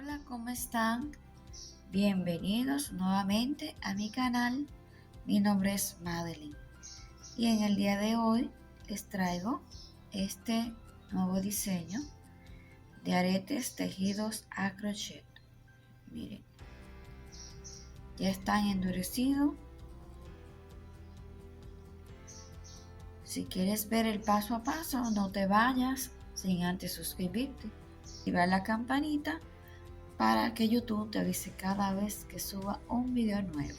Hola, ¿cómo están? Bienvenidos nuevamente a mi canal. Mi nombre es Madeline y en el día de hoy les traigo este nuevo diseño de aretes tejidos a crochet. Miren, ya están endurecidos. Si quieres ver el paso a paso, no te vayas sin antes suscribirte y activar la campanita para que YouTube te avise cada vez que suba un video nuevo.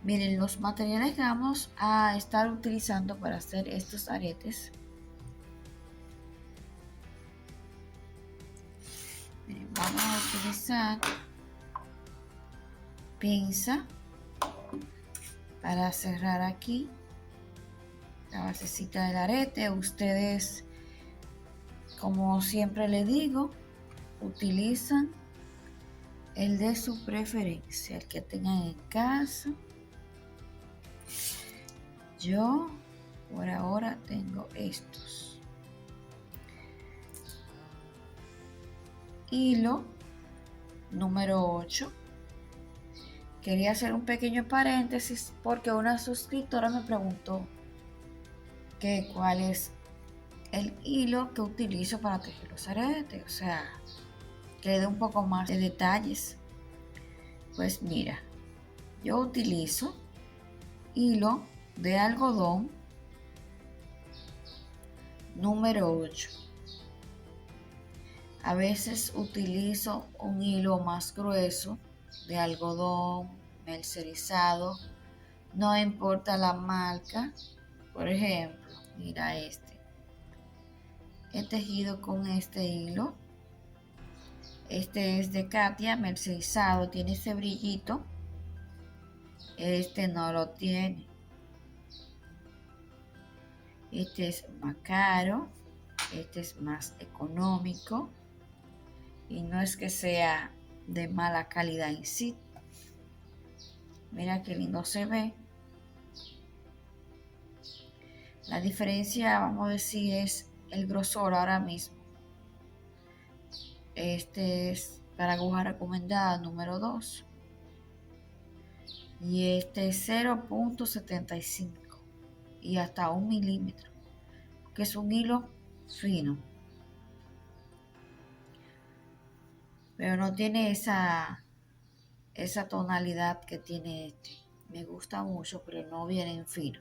Miren, los materiales que vamos a estar utilizando para hacer estos aretes. Miren, vamos a utilizar pinza para cerrar aquí la basecita del arete. Ustedes, como siempre les digo, utilizan el de su preferencia, el que tengan en casa. Yo por ahora tengo estos. Hilo número 8. Quería hacer un pequeño paréntesis porque una suscriptora me preguntó que cuál es el hilo que utilizo para tejer los aretes, o sea, que le dé un poco más de detalles. Pues mira, yo utilizo hilo de algodón número 8. A veces utilizo un hilo más grueso de algodón mercerizado, no importa la marca. Por ejemplo, mira este. He tejido con este hilo. Este es de Katia, mercerizado, tiene ese brillito. Este no lo tiene. Este es más caro. Este es más económico. Y no es que sea de mala calidad en sí. Mira qué lindo se ve. La diferencia, vamos a decir, es el grosor ahora mismo. Este es para aguja recomendada número 2. Y este es 0.75 y hasta 1 milímetro, que es un hilo fino. Pero no tiene esa tonalidad que tiene este. Me gusta mucho, pero no viene en fino.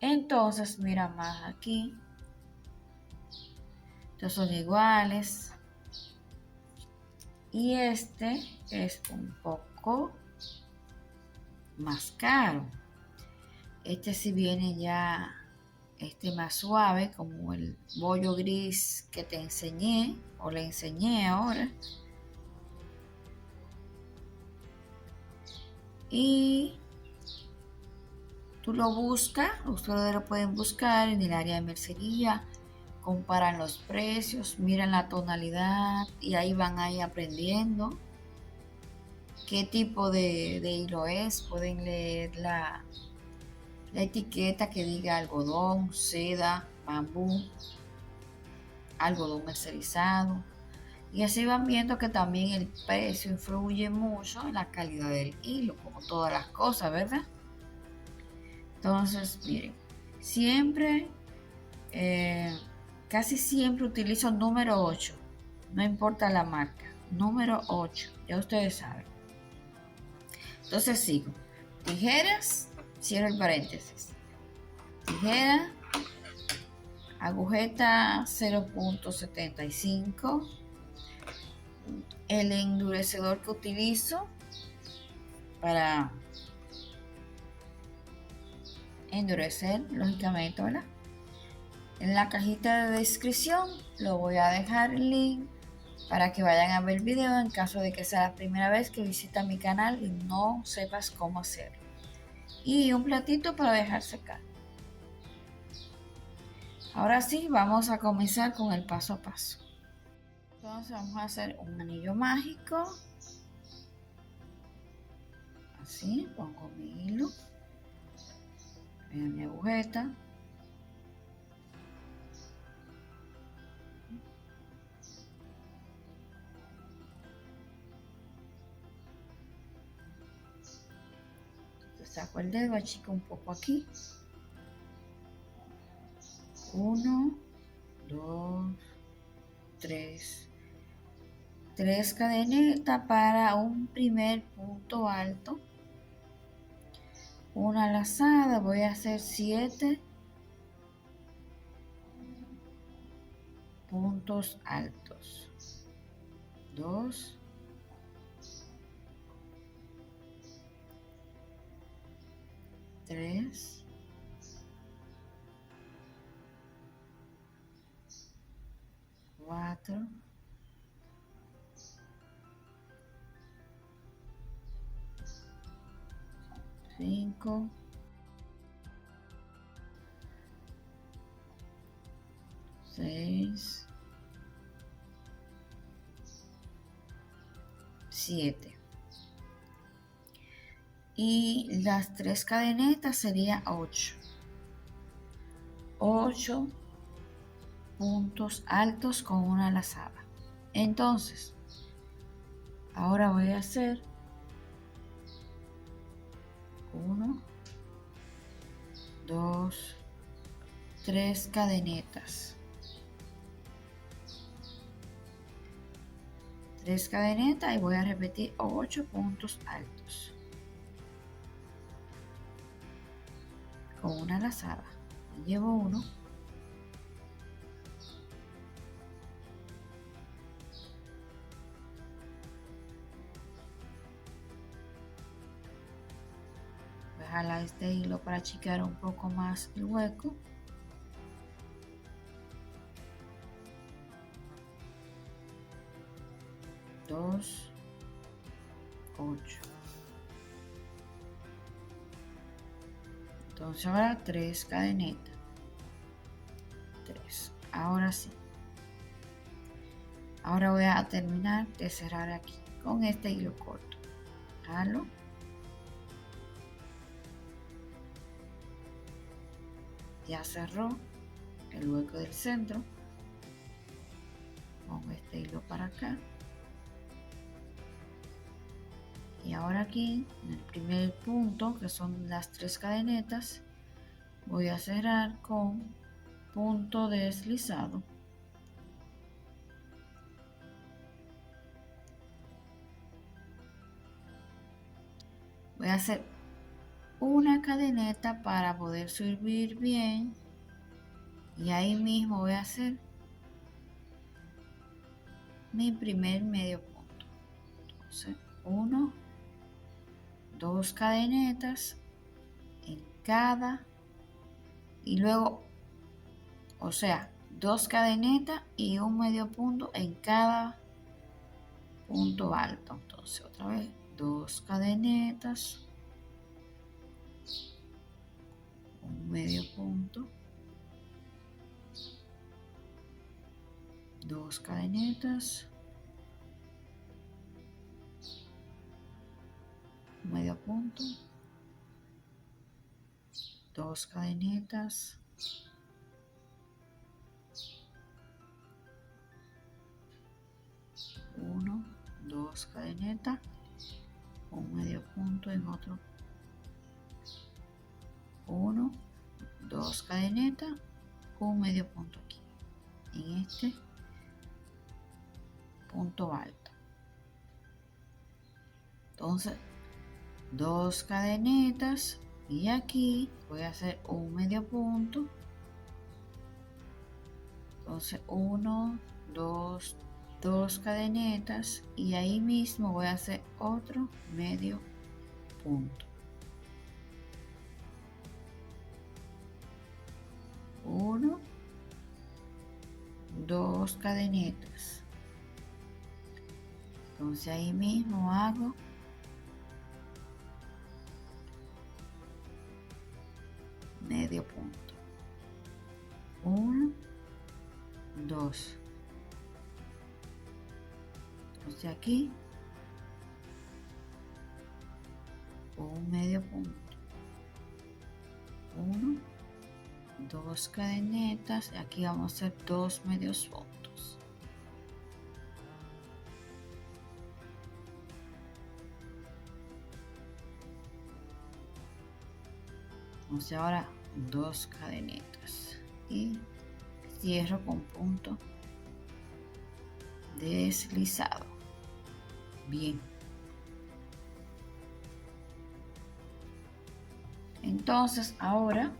Entonces, mira más aquí. Estos son iguales. Y este es un poco más caro. Este sí viene ya más suave, como el bollo gris que te enseñé o le enseñé ahora. Y tú lo buscas, ustedes lo pueden buscar en el área de mercería, comparan los precios, miran la tonalidad y ahí van ahí aprendiendo qué tipo de hilo es. Pueden leer la etiqueta que diga algodón, seda, bambú, algodón mercerizado. Y así van viendo que también el precio influye mucho en la calidad del hilo, como todas las cosas, ¿verdad? Entonces, miren, siempre, casi siempre utilizo número 8, no importa la marca, número 8, ya ustedes saben. Entonces sigo, tijeras, cierro el paréntesis, tijera, agujeta 0.75, el endurecedor que utilizo para endurecer, lógicamente, ¿verdad? En la cajita de descripción lo voy a dejar el link para que vayan a ver el video en caso de que sea la primera vez que visitas mi canal y no sepas cómo hacerlo. Y un platito para dejar secar. Ahora sí, vamos a comenzar con el paso a paso. Entonces vamos a hacer un anillo mágico. Así, pongo mi hilo, mi agujeta. saco el dedo, achico un poco aquí. 1, 2, 3. 3 cadenetas para un primer punto alto. Una lazada, voy a hacer 7 puntos altos. 2, 3, 4, 5, 6, 7. Y las 3 cadenetas sería 8. 8 puntos altos con una lazada. Entonces, ahora voy a hacer 1, 2, 3 cadenetas. 3 cadenetas y voy a repetir 8 puntos altos con una lazada. Llevo 1, voy a jalar este hilo para achicar un poco más el hueco. 2, 8. Entonces ahora 3 cadenetas. 3. Ahora sí. Ahora voy a terminar de cerrar aquí con este hilo corto. Jalo. Ya cerró el hueco del centro. Pongo este hilo para acá. Y ahora aquí, en el primer punto, que son las 3 cadenetas, voy a cerrar con punto deslizado. Voy a hacer una cadeneta para poder subir bien. Y ahí mismo voy a hacer mi primer medio punto. Entonces, 1, 2 cadenetas en cada, y luego, o sea, 2 cadenetas y un medio punto en cada punto alto. Entonces otra vez 2 cadenetas, un medio punto, 2 cadenetas, un medio punto, 2 cadenetas, uno, 2 cadenetas, un medio punto en otro, 1, 2 cadenetas, un medio punto aquí en este punto alto. Entonces 2 cadenetas y aquí voy a hacer un medio punto. Entonces 1, 2, 2 cadenetas y ahí mismo voy a hacer otro medio punto. 1, 2 cadenetas. Entonces ahí mismo hago medio punto. 1, 2. Entonces aquí un medio punto. 1, 2 cadenetas y aquí vamos a hacer 2 medios puntos. Entonces ahora 2 cadenetas y cierro con punto deslizado. Bien, entonces ahora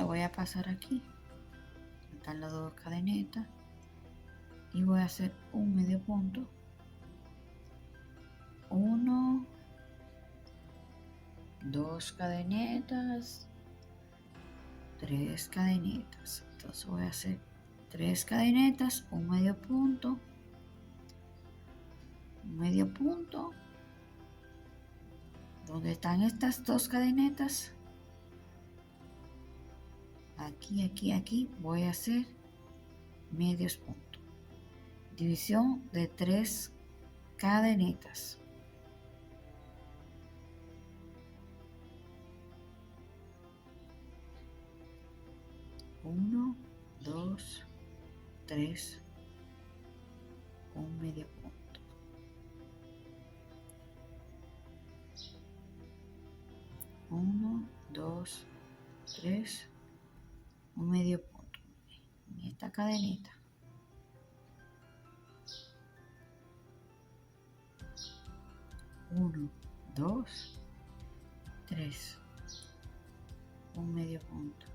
voy a pasar aquí, están las 2 cadenetas y voy a hacer un medio punto, 1, 2 cadenetas, 3 cadenetas. Entonces voy a hacer 3 cadenetas, un medio punto, donde están estas 2 cadenetas, aquí voy a hacer medios puntos, división de 3 cadenetas. Uno, 2, 3, un medio punto. Uno, 2, 3, un medio punto en esta cadeneta. Uno, 2, 3, un medio punto.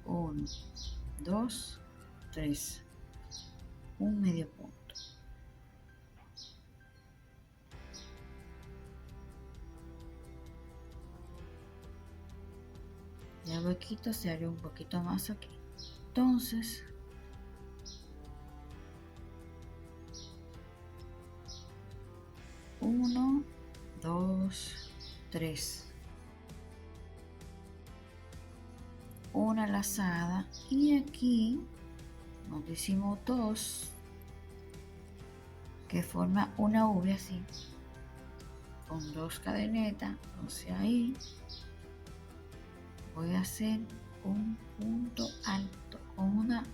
1, 2, 3, un medio punto. Ya el huequito se abre un poquito más aquí. Entonces, uno, 2, 3. Una lazada y aquí nos hicimos 2 que forma una V así con 2 cadenetas. Entonces ahí voy a hacer un punto alto con una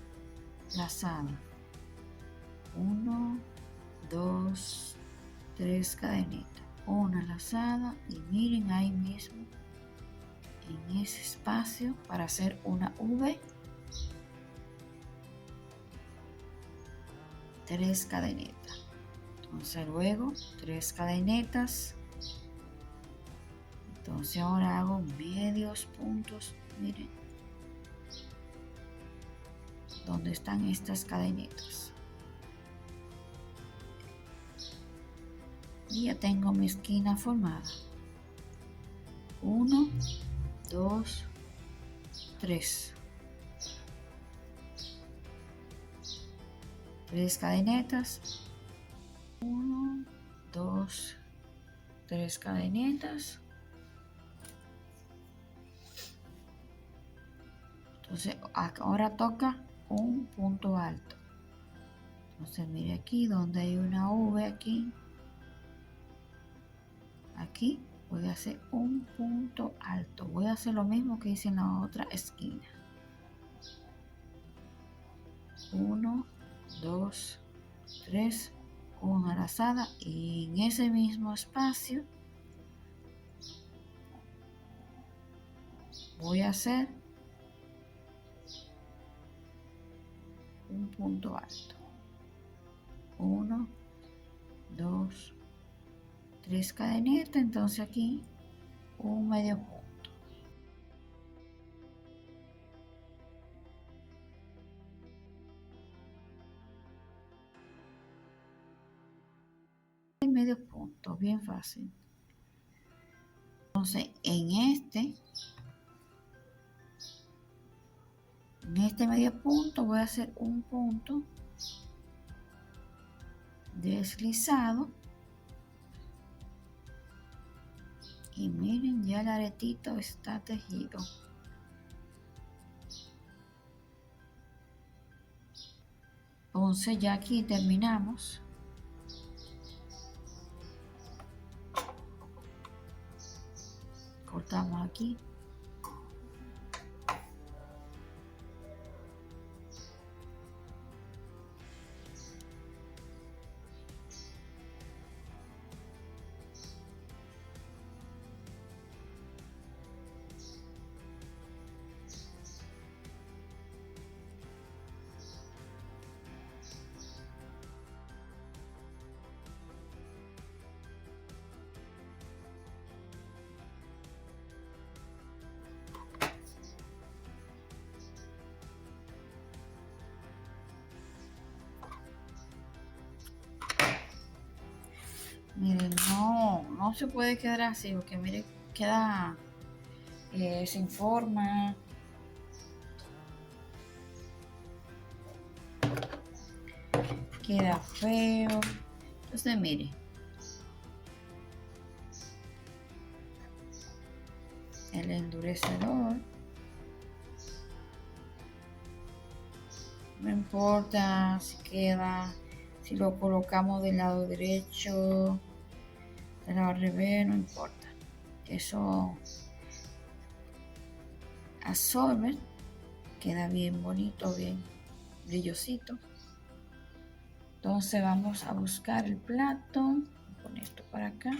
lazada, 1, 2, 3 cadenetas, una lazada y miren ahí mismo en ese espacio para hacer una V, 3 cadenetas. Entonces luego 3 cadenetas. Entonces ahora hago medios puntos, miren, donde están estas cadenetas. Y ya tengo mi esquina formada. 1, 2, 3. 3 cadenetas. 1, 2, 3 cadenetas. Entonces ahora toca un punto alto. Entonces mire aquí donde hay una V aquí. Aquí voy a hacer un punto alto. Voy a hacer lo mismo que hice en la otra esquina. 1, 2, 3, una lazada y en ese mismo espacio voy a hacer un punto alto. 1, 2, 3 cadenetas, entonces aquí un medio punto. Medio punto, bien fácil. Entonces en este medio punto voy a hacer un punto deslizado y miren, ya el aretito está tejido. Entonces ya aquí terminamos. Cortamos aquí. no se puede quedar así, porque mire, queda sin forma. Queda feo. Entonces mire, el endurecedor, no importa si queda, si lo colocamos del lado derecho, del lado al revés, no importa. Eso absorbe, queda bien bonito, bien brillosito. Entonces vamos a buscar el plato, voy a poner esto para acá.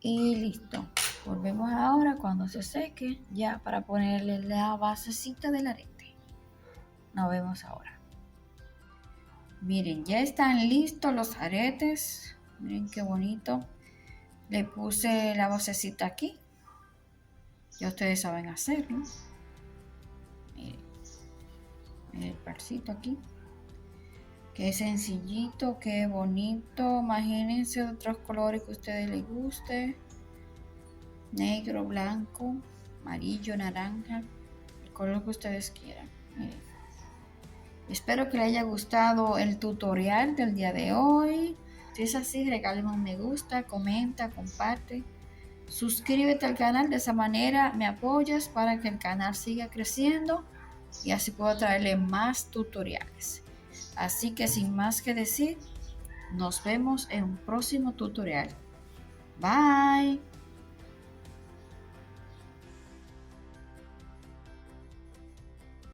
Y listo. Volvemos ahora cuando se seque, ya para ponerle la basecita del arete. Nos vemos ahora. Miren, ya están listos los aretes. Miren qué bonito. Le puse la basecita aquí. Ya ustedes saben hacerlo. Miren, miren el parcito aquí. Qué sencillito, qué bonito. Imagínense otros colores que a ustedes les guste. Negro, blanco, amarillo, naranja, el color que ustedes quieran. Miren. Espero que les haya gustado el tutorial del día de hoy. Si es así, regálame un me gusta, comenta, comparte. Suscríbete al canal, de esa manera me apoyas para que el canal siga creciendo y así puedo traerle más tutoriales. Así que sin más que decir, nos vemos en un próximo tutorial. Bye.